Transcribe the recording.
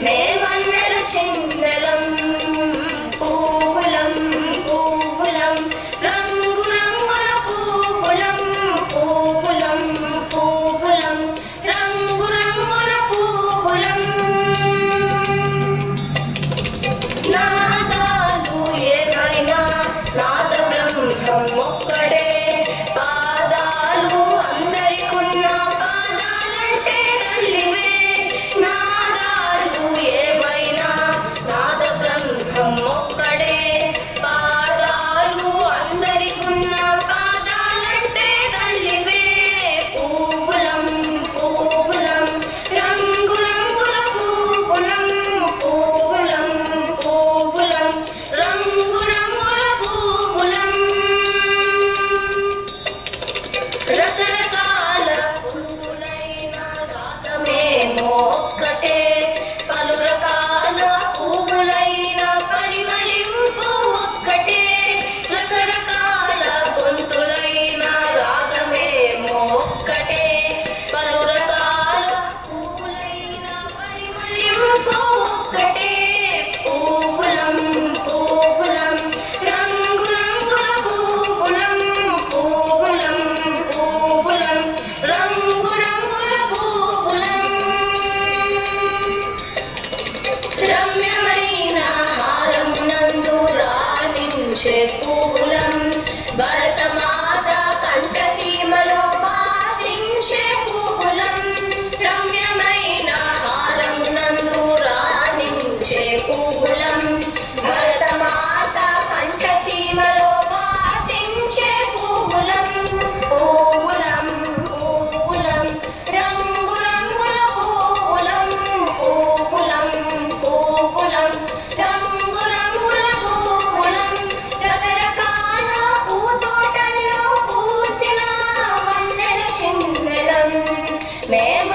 మేమన్నెల చిన్నెలం పూవులం పూవులం రంగు రంగుల పూవులం పూవులం పూవులం రంగు రంగుల పూవులం నాదాలు ఏమైనా నాద బ్రహ్మం ఒక్కడే పాదాలు అందరికున్న పాదాలంటే తల్లివే నాదాలు ఏమైనా నాద బ్రహ్మం ఒక్కడే పాదాలు అందరికున్న పాదాలంటే తల్లివే పూవులం పూవులం రంగు రంగుల పూవులం పూవులం పూవులం రంగు రంగుల పూవులం రకరకాల పువ్వులైన రాగమేమో ఒక్కటే పలు రకాల పువ్వులైన పరిమళింపు ఒక్కటే రకరకాల గొంతులైన రాగమేమో ఒక్కటే పలు రకాల పువ్వులైన పరిమళింపు ఒక్కటే పూవులం పూవులం రంగు రంగుల పూవులం పూవులం పూవులం రంగు రంగుల పూవులం రమ్యమైన హారమునందు రాణించే పూవులం భరతమాత కంఠసీమలో భాషించే పూవులం రమ్యమైన హారమునందు రాణించే పూవులం భరతమాత కంఠసీమలో భాషించే పూవులం పూవులం పూవులం రంగు రంగుల పూవులం పూవులం పూవులం రంగు రంగుల పూవులం రకరకాల పూతోటల్లో పూసిన వన్నెల చిన్నెలం మేమ